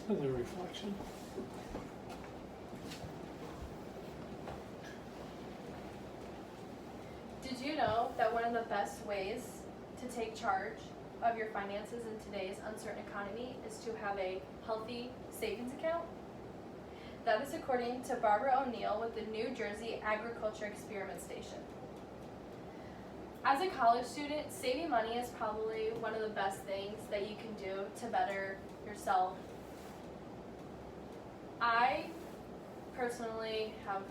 Another reflection. Did you know that one of the best ways to take charge of your finances in today's uncertain economy is to have a healthy savings account? That is according to Barbara O'Neill with the New Jersey Agriculture Experiment Station. As a college student, saving money is probably one of the best things that you can do to better yourself. I personally have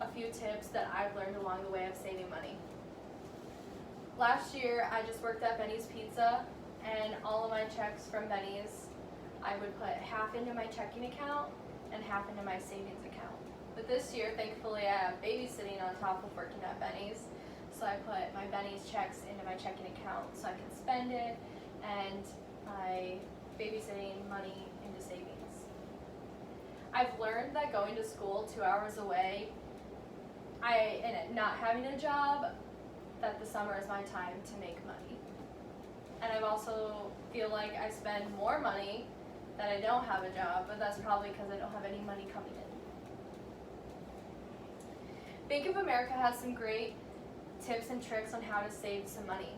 a few tips that I've learned along the way of saving money. Last year, I just worked at Benny's Pizza, and all of my checks from Benny's, I would put half into my checking account and half into my savings account. But this year, thankfully, I have babysitting on top of working at Benny's, so I put my Benny's checks into my checking account so I can spend it, and my babysitting money into savings. I've learned that going to school 2 hours away, and not having a job, that the summer is my time to make money. And I also feel like I spend more money that I don't have a job, but that's probably because I don't have any money coming in. Bank of America has some great tips and tricks on how to save some money.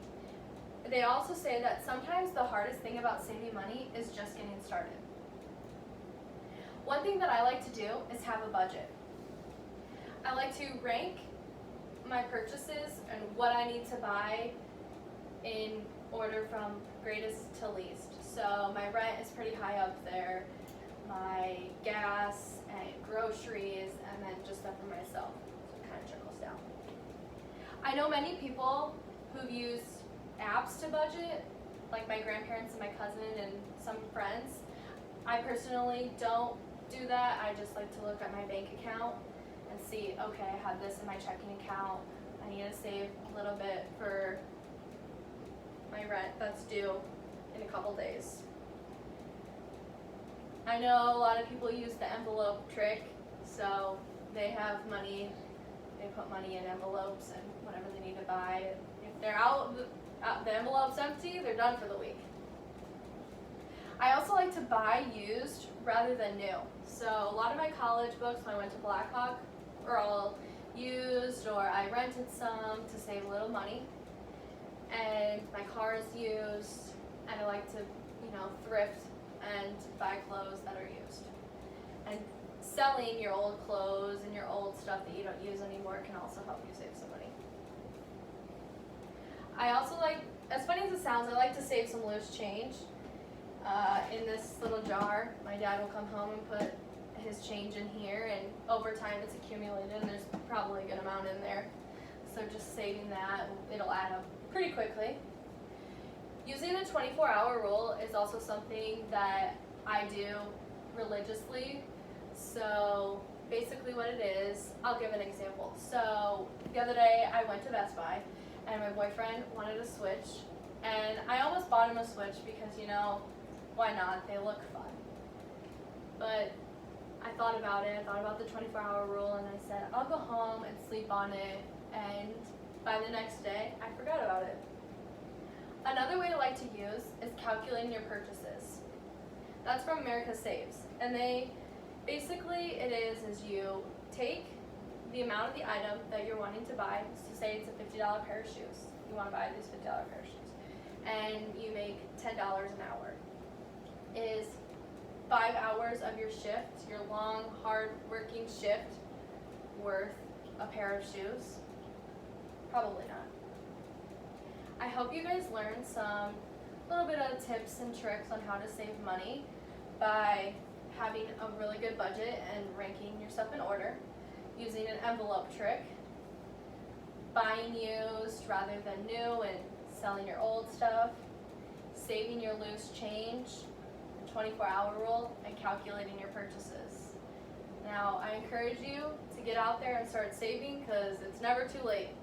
They also say that sometimes the hardest thing about saving money is just getting started. One thing that I like to do is have a budget. I like to rank my purchases and what I need to buy in order from greatest to least. So my rent is pretty high up there, my gas and groceries, and then just stuff for myself. So it kind of trickles down. I know many people who've used apps to budget, like my grandparents and my cousin and some friends. I personally don't do that. I just like to look at my bank account and see, okay, I have this in my checking account. I need to save a little bit for my rent that's due in a couple days. I know a lot of people use the envelope trick, so they have money, they put money in envelopes and whatever they need to buy. If they're the envelope's empty, they're done for the week. I also like to buy used rather than new. So a lot of my college books when I went to Blackhawk were all used, or I rented some to save a little money. And my car is used, and I like to, thrift and buy clothes that are used. And selling your old clothes and your old stuff that you don't use anymore can also help you save some money. I also like, as funny as it sounds, I like to save some loose change. In this little jar, my dad will come home and put his change in here, and over time it's accumulated and there's probably a good amount in there. So just saving that, it'll add up pretty quickly. Using the 24-hour rule is also something that I do religiously. So basically what it is, I'll give an example. So the other day I went to Best Buy and my boyfriend wanted a Switch, and I almost bought him a Switch because, why not? They look fun. But I thought about it, I thought about the 24-hour rule, and I said, I'll go home and sleep on it, and by the next day, I forgot about it. Another way I like to use is calculating your purchases. That's from America Saves, and basically it is you take the amount of the item that you're wanting to buy, so say it's a $50 pair of shoes, you want to buy these $50 pair of shoes, and you make $10 an hour. Is 5 hours of your shift, your long, hard-working shift, worth a pair of shoes? Probably not. I hope you guys learned some little bit of tips and tricks on how to save money by having a really good budget and ranking your stuff in order, using an envelope trick, buying used rather than new and selling your old stuff, saving your loose change, 24-hour rule, and calculating your purchases. Now, I encourage you to get out there and start saving because it's never too late.